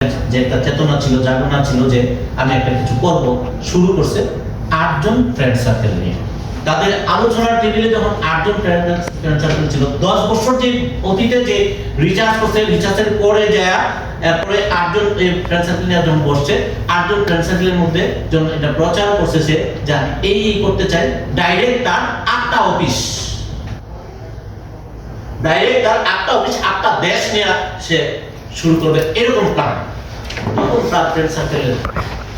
যে একটা চেতনা ছিল, জাগরণ ছিল যে আমি একটা কিছু করব, শুরু করছে 8 জন ফ্রেন্ড সার্কেল নিয়ে। তাদের আলোচনার টেবিলে যখন 8 জন ফ্রেন্ড সার্কেল ছিল, 10 বছর যে অতীতে যে রিচার্জ করছে, রিচার্জের পরে যায় এরপরে 8 জন ফ্রেন্ড সার্কেল নিয়ে যখন বসছে, 8 জন ফ্রেন্ড সার্কেলের মধ্যে যখন এটা প্রচার করছে সে যে আমি এই করতে চাই, ডাইরেক্ট তার 8টা অফিস, ডাইরেক্ট তার 8টা অফিস 8টা দেশ নিয়ে সে শুরু করবে, এরকম প্ল্যান। তখন তার ফ্রেন্ড সার্কেলের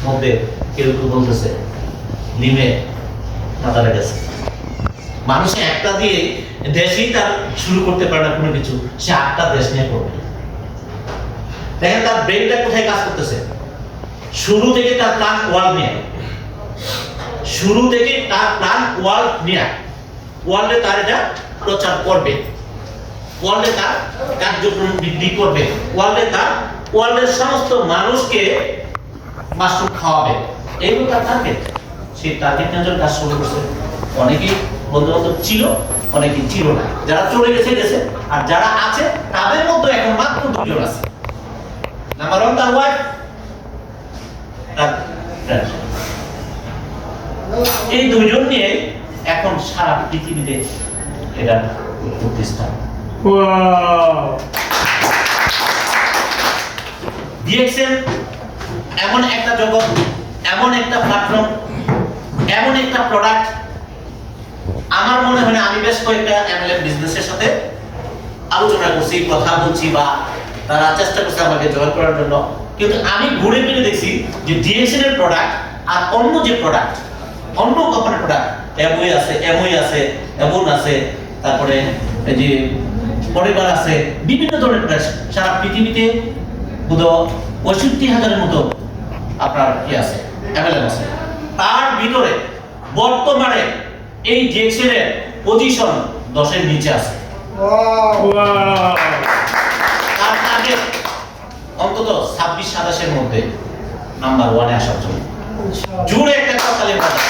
মধ্যে কেউ কেউ বলতেছে লিমে মাথা লেগেছে, মানুষে একটা দিয়ে দেশই তার শুরু করতে পারে না কোনো কিছু, সে 8টা দেশ নিয়ে করবে। দেখেন তার ব্রেনটা কোথায় কাজ করতেছে। শুরু থেকে তার প্ল্যান ওয়ার্ল্ড নিয়ে, শুরু থেকে তার প্ল্যান ওয়ার্ল্ড নিয়ে, ওয়ার্ল্ডে তার এটা প্রচার করবে, ওয়ার্ল্ডে তার কার্যক্রম বৃদ্ধি করবে, ওয়ার্ল্ডে তার ওয়ার্ল্ডের সমস্ত মানুষকে মাশরুম খাওয়াবে, এইগুলো তার টার্গেট। সেই টার্গেট নিয়ে কাজ শুরু করছে। অনেকেই বন্ধু বান্ধব ছিল, অনেকেই ছিল না, যারা চলে গেছে গেছে, আর যারা আছে তাদের মধ্যে এখন মাত্র 2 জন আছে। নাম্বার 1 তার ওয়াইফ, তার ফ্রেন্ড। এই 2 জন নিয়ে এখন সারা পৃথিবীতে এটা প্রতিষ্ঠান। ডিএক্সএল এমন একটা জগৎ, এমন একটা প্ল্যাটফর্ম, এমন একটা প্রোডাক্ট। আমার মনে হয় না, আমি বেশ কয়েকটা এমএলএম বিজনেসের সাথে আলোচনা করছি, কথা বলছি, বা তারা চেষ্টা করছে আমাকে জয়েন করার জন্য, কিন্তু আমি ঘুরে ফিরে দেখছি যে ডিএক্সএল এর প্রোডাক্ট আর অন্য যে প্রোডাক্ট, অন্য কোম্পানির প্রোডাক্ট, এমওই আছে, এমন আছে, তারপরে এই যে পরিবার আছে, বিভিন্ন ধরনের প্রোডাক্ট সারা পৃথিবীতে বোধহয় 65,000-এর মতো আপনার কি আছে, অ্যাভেলেবল আছে। তার ভিতরে বর্তমানে এই ডিএক্সএল এর পজিশন 10-এর নিচে আছে। তার টার্গেট অন্তত 26-27-এর মধ্যে নাম্বার 1-এ আসার জন্য। জুড়ে একটা কাতালের কথা।